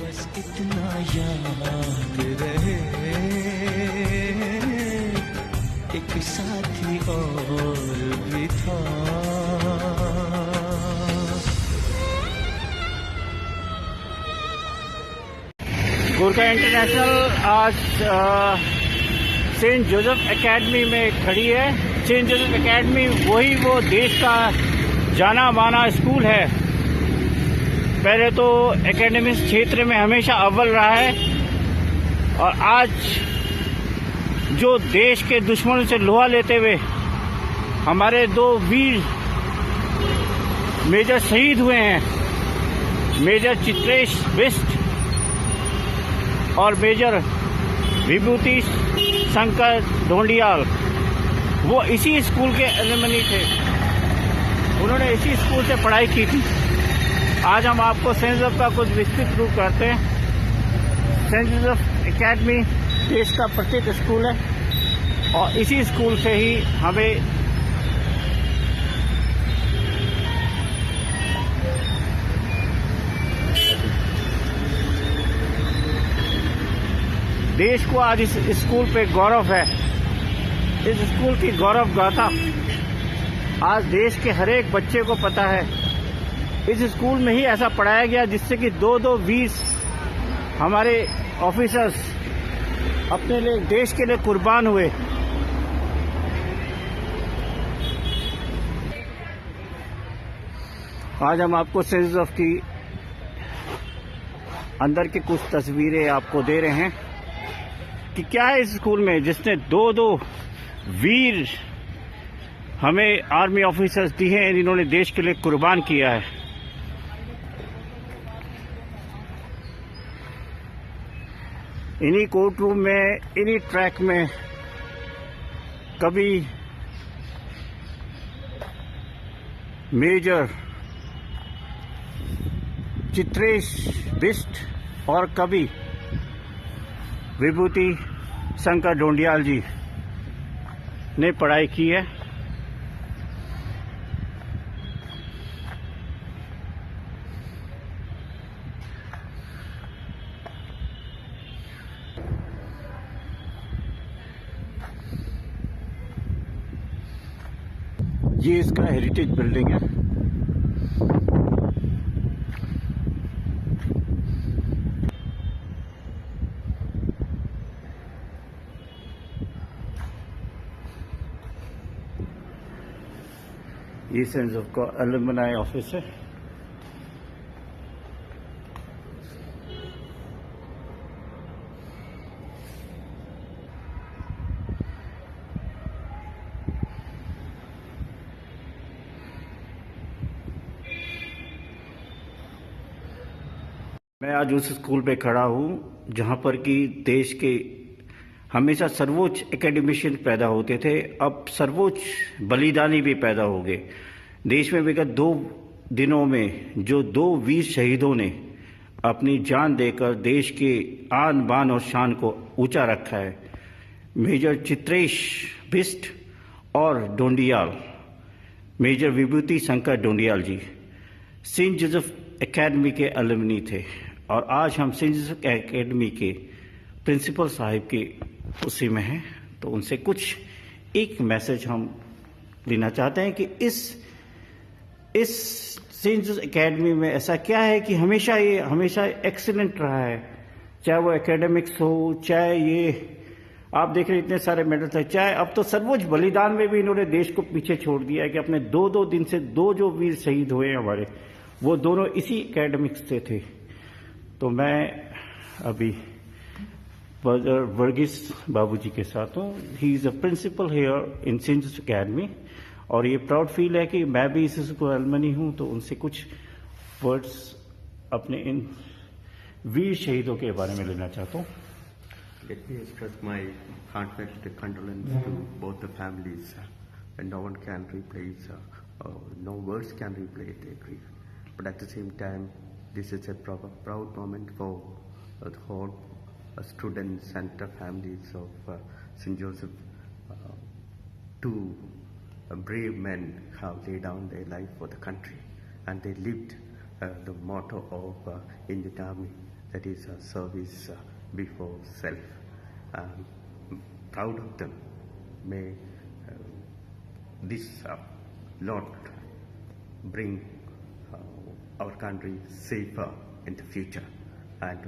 बस इतना याद रहे, एक साथी और भी था। गोरखा इंटरनेशनल आज सेंट जोसेफ एकेडमी में खड़ी है। सेंट जोसेफ एकेडमी वो देश का जाना माना स्कूल है। पहले तो एकेडमिक क्षेत्र में हमेशा अव्वल रहा है और आज जो देश के दुश्मनों से लोहा लेते हुए हमारे 2 वीर मेजर शहीद हुए हैं, मेजर चित्रेश बिष्ट और मेजर विभूति शंकर ढोंडियाल, वो इसी स्कूल के एलुमनी थे। उन्होंने इसी स्कूल से पढ़ाई की थी। आज हम आपको सेंट जोसेफ का कुछ विस्तृत रूप करते हैं। सेंट जोसेफ एकेडमी देश का प्रत्येक स्कूल है और इसी स्कूल से ही हमें देश को आज इस स्कूल पे गौरव है। इस स्कूल की गौरव गाथा आज देश के हर एक बच्चे को पता है। इस स्कूल में ही ऐसा पढ़ाया गया जिससे कि 2 वीर हमारे ऑफिसर्स अपने लिए देश के लिए कुर्बान हुए। आज हम आपको सेंट जोसेफ की अंदर की कुछ तस्वीरें आपको दे रहे हैं कि क्या है इस स्कूल में, जिसने 2 वीर हमें आर्मी ऑफिसर्स दिए हैं, इन्होंने देश के लिए कुर्बान किया है। इन्हीं कोर्ट रूम में, इन्हीं ट्रैक में कभी मेजर चित्रेश बिष्ट और कभी विभूति शंकर ढोंडियाल जी ने पढ़ाई की है। ये इसका हेरिटेज बिल्डिंग है। ये सेंट जोसेफ का एलुमनी ऑफिस है। मैं आज उस स्कूल पे खड़ा हूँ जहाँ पर कि देश के हमेशा सर्वोच्च एकेडमिशियन पैदा होते थे, अब सर्वोच्च बलिदानी भी पैदा हो गए। देश में विगत 2 दिनों में जो 2 वीर शहीदों ने अपनी जान देकर देश के आन बान और शान को ऊंचा रखा है, मेजर चित्रेश बिष्ट और ढोंडियाल, मेजर विभूति शंकर ढोंडियाल जी सेंट जोसेफ एकेडमी के एलुमनी थे। और आज हम सेंट जोसेफ एकेडमी के प्रिंसिपल साहिब के उसी में हैं, तो उनसे कुछ एक मैसेज हम लेना चाहते हैं कि इस सेंट जोसेफ एकेडमी में ऐसा क्या है कि हमेशा एक्सीलेंट रहा है, चाहे वो एकेडमिक्स हो, चाहे ये आप देख रहे इतने सारे मेडल्स हैं, चाहे अब तो सर्वोच्च बलिदान में भी इन्होंने देश को पीछे छोड़ दिया है कि अपने 2 दिन से 2 जो वीर शहीद हुए हैं हमारे, वो दोनों इसी एकेडमिक्स से थे। तो मैं अभी वर्गीस बाबूजी के साथ हूँ। He is a principal here in Saint Joseph academy और ये प्राउड फील है कि मैं भी इस स्कूल एलुमनी हूँ, तो उनसे कुछ वर्ड्स अपने इन वीर शहीदों के बारे में लेना चाहता हूँ। Let me express my heartfelt condolence to both the families, and no one can replace, no words can replace their grief. But at the same time, this is a proud moment for the whole students and the families of St. Joseph. 2 brave men have laid down their life for the country, and they lived the motto of Indian Army, that is service before self. Proud of them. May this Lord bring our country safer in the future, and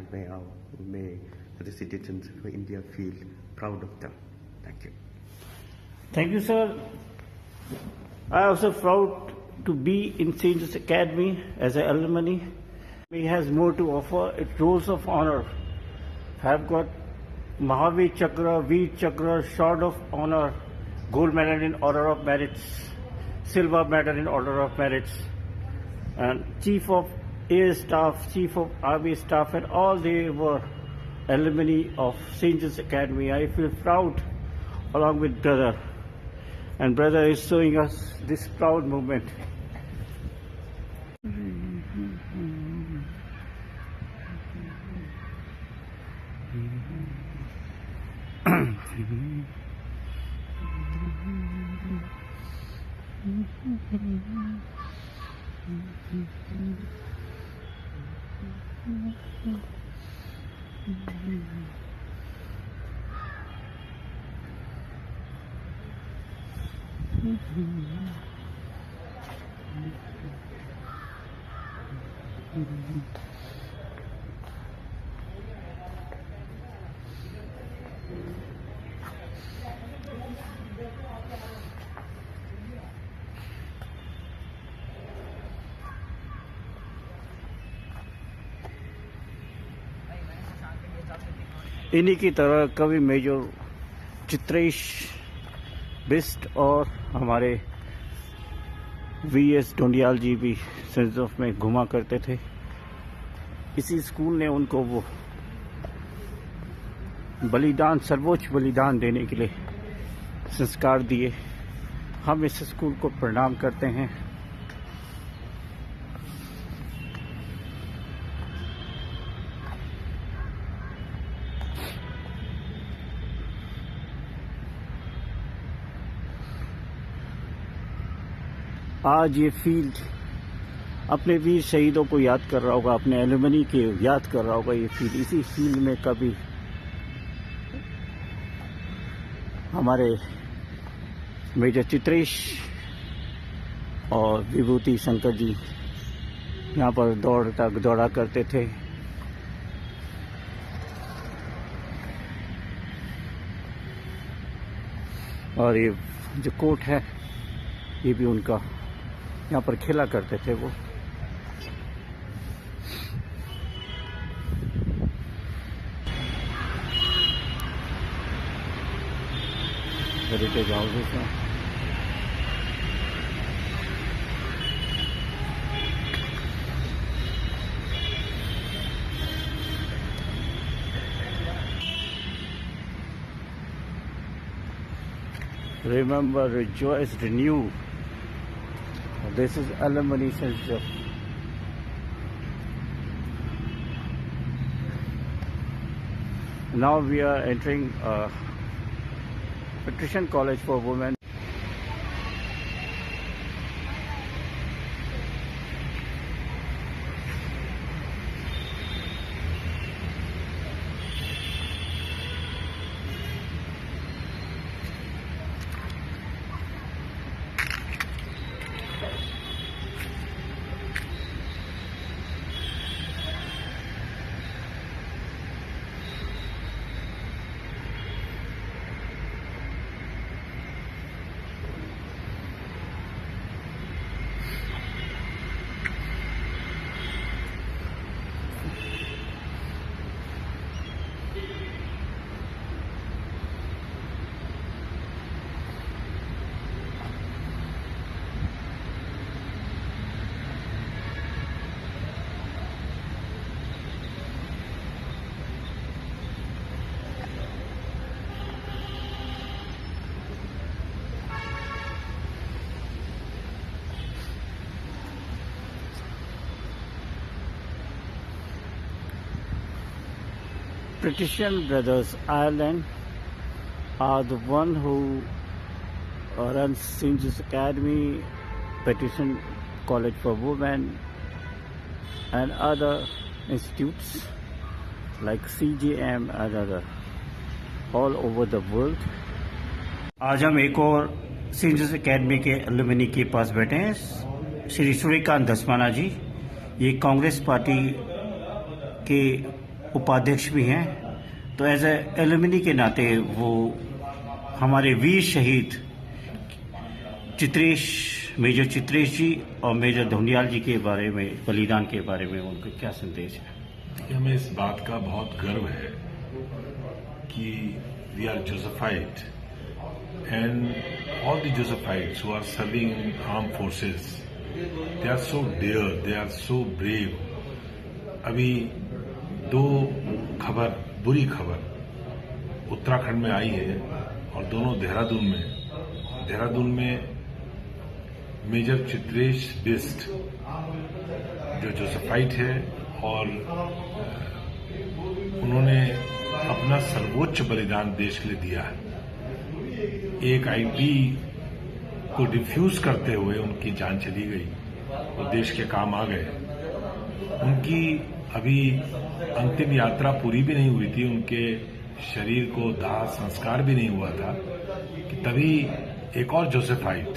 may the citizens of India feel proud of them. Thank you. Thank you, sir. I am also proud to be in St. Joseph's Academy as an alumni. He has more to offer. It's roles of honor. Have got Mahavir Chakra, Veer Chakra, Sword of Honor, Gold Medal in Order of Merits, Silver Medal in Order of Merits, and Chief of Air Staff, Chief of Army Staff, and all they were alumni of St. Joseph's Academy. I feel proud along with brother, and brother is showing us this proud moment. इन्हीं की तरह कवि major Chitresh Bisht और हमारे VS ढूंढियाल जी भी Saint Joseph में घुमा करते थे। इसी स्कूल ने उनको वो बलिदान, सर्वोच्च बलिदान देने के लिए संस्कार दिए। हम इस स्कूल को प्रणाम करते हैं। आज ये फील्ड अपने वीर शहीदों को याद कर रहा होगा, अपने एलुमनी के याद कर रहा होगा। ये फील्ड, इसी फील्ड में कभी हमारे मेजर चित्रेश और विभूति शंकर जी यहाँ पर दौड़ा करते थे। और ये जो कोर्ट है ये भी उनका, यहाँ पर खेला करते थे वो। हेरिटेज हाउसेस हैं। Remember, rejoice, renew. This is alumni St. Joseph. Now we are entering Patrician College for Women. Patrician Brothers Ireland are the one who runs St. Joseph's Academy, Patrician College for Women, and other institutes. like CJM and other all over the world. आज हम एक और Saint Joseph academy के alumni के पास बैठे हैं, श्री सूर्यकांत धस्माना जी। ये Congress party के उपाध्यक्ष भी हैं, तो एज ए एलुमनी के नाते वो हमारे वीर शहीद मेजर चित्रेश जी और मेजर धोंडियाल जी के बारे में, बलिदान के बारे में उनका क्या संदेश है? हमें इस बात का बहुत गर्व है कि we are Josephite and all the Josephites who are serving in arm forces, they are so dare, they are so brave. अभी दो बुरी खबर उत्तराखंड में आई है और दोनों देहरादून में मेजर चित्रेश बिस्ट जो जोसेफाइट है और उन्होंने अपना सर्वोच्च बलिदान देश के लिए दिया है। एक आईटी को डिफ्यूज करते हुए उनकी जान चली गई, वो देश के काम आ गए। उनकी अभी अंतिम यात्रा पूरी भी नहीं हुई थी, उनके शरीर को दाह संस्कार भी नहीं हुआ था कि तभी एक और जोसेफाइट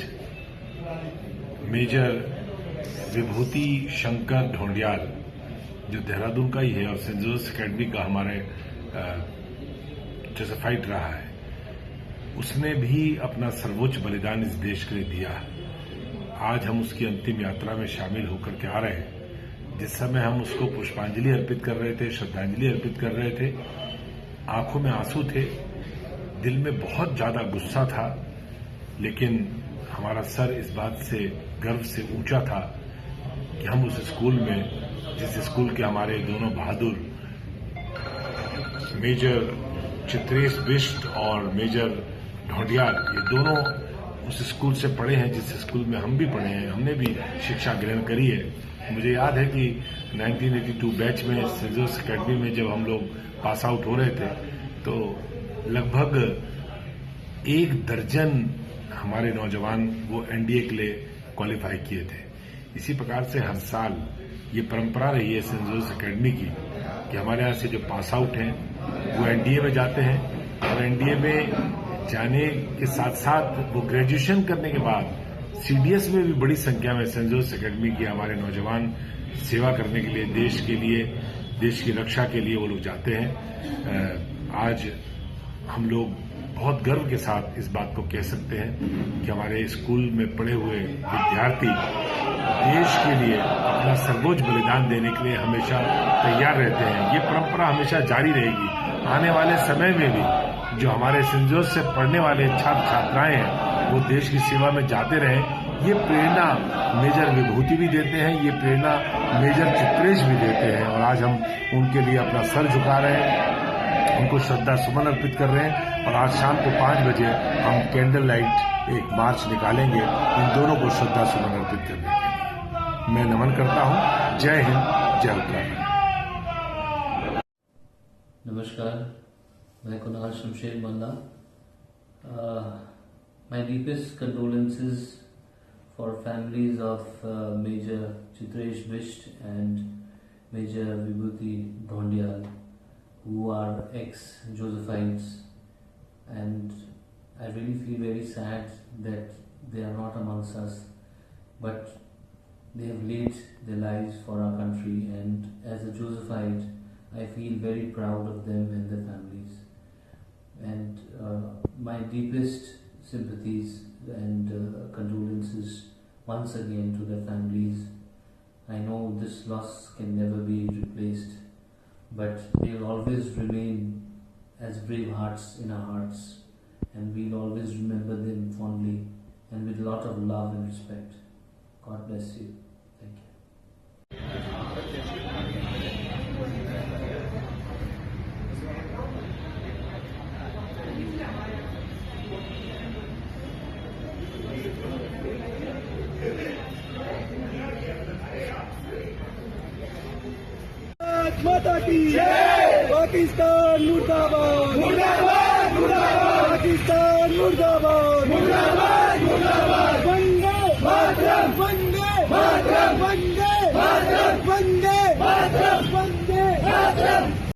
मेजर विभूति शंकर ढोंडियाल, जो देहरादून का ही है और सेंट जोसेफ एकेडमी का हमारे जोसेफाइट रहा है, उसने भी अपना सर्वोच्च बलिदान इस देश के लिए दिया है। आज हम उसकी अंतिम यात्रा में शामिल होकर के आ रहे हैं। जिस समय हम उसको पुष्पांजलि अर्पित कर रहे थे, श्रद्धांजलि अर्पित कर रहे थे, आंखों में आंसू थे, दिल में बहुत ज्यादा गुस्सा था, लेकिन हमारा सर इस बात से गर्व से ऊंचा था कि हम उस स्कूल में, जिस स्कूल के हमारे दोनों बहादुर मेजर चित्रेश बिष्ट और मेजर ढोंडियाल, ये दोनों उस स्कूल से पढ़े हैं जिस स्कूल में हम भी पढ़े हैं, हमने भी शिक्षा ग्रहण करी है। मुझे याद है कि 1982 बैच में सेंट जोसेफ एकेडमी में जब हम लोग पास आउट हो रहे थे तो लगभग 1 दर्जन हमारे नौजवान वो एनडीए के लिए क्वालिफाई किए थे। इसी प्रकार से हर साल ये परंपरा रही है सेंट जोसेफ एकेडमी की कि हमारे यहाँ से जो पास आउट हैं वो एनडीए में जाते हैं और एनडीए में जाने के साथ साथ वो ग्रेजुएशन करने के बाद सीडीएस में भी बड़ी संख्या में सेंट जोसेफ एकेडमी के हमारे नौजवान सेवा करने के लिए, देश के लिए, देश की रक्षा के लिए वो लोग जाते हैं। आज हम लोग बहुत गर्व के साथ इस बात को कह सकते हैं कि हमारे स्कूल में पढ़े हुए विद्यार्थी देश के लिए अपना सर्वोच्च बलिदान देने के लिए हमेशा तैयार रहते हैं। ये परंपरा हमेशा जारी रहेगी। आने वाले समय में भी जो हमारे सेंट जोसेफ से पढ़ने वाले छात्र छात्राएं हैं वो देश की सेवा में जाते रहें। ये प्रेरणा मेजर विभूति भी देते हैं, ये प्रेरणा मेजर चित्रेश भी देते हैं और आज हम उनके लिए अपना सर झुका रहे हैं, उनको श्रद्धा सुमन अर्पित कर रहे हैं। और आज शाम को 5 बजे हम कैंडल लाइट एक मार्च निकालेंगे इन दोनों को श्रद्धा सुमन अर्पित करने के लिए। मैं नमन करता हूं। जय हिंद, जय उत्तराखंड। नमस्कार, मैं कुणाल शमशेर मल्ला। My deepest condolences for families of Major Chitresh Bisht and Major Vibhuti Dhondial, who are ex-Josephites, and I really feel very sad that they are not amongst us, but they have laid their lives for our country, and as a Josephite, I feel very proud of them and their families. And my deepest sympathies and condolences once again to their families. I know this loss can never be replaced, but they will always remain as brave hearts in our hearts, and we'll always remember them fondly and with a lot of love and respect. God bless you. Thank you. माता की जय। पाकिस्तान मुर्दाबाद, मुर्दाबाद, मुर्दाबाद। पाकिस्तान मुर्दाबाद, मुर्दाबाद, मुर्दाबाद। वंदे मातरम, वंदे मातरम, वंदे मातरम, वंदे मातरम, वंदे मातरम।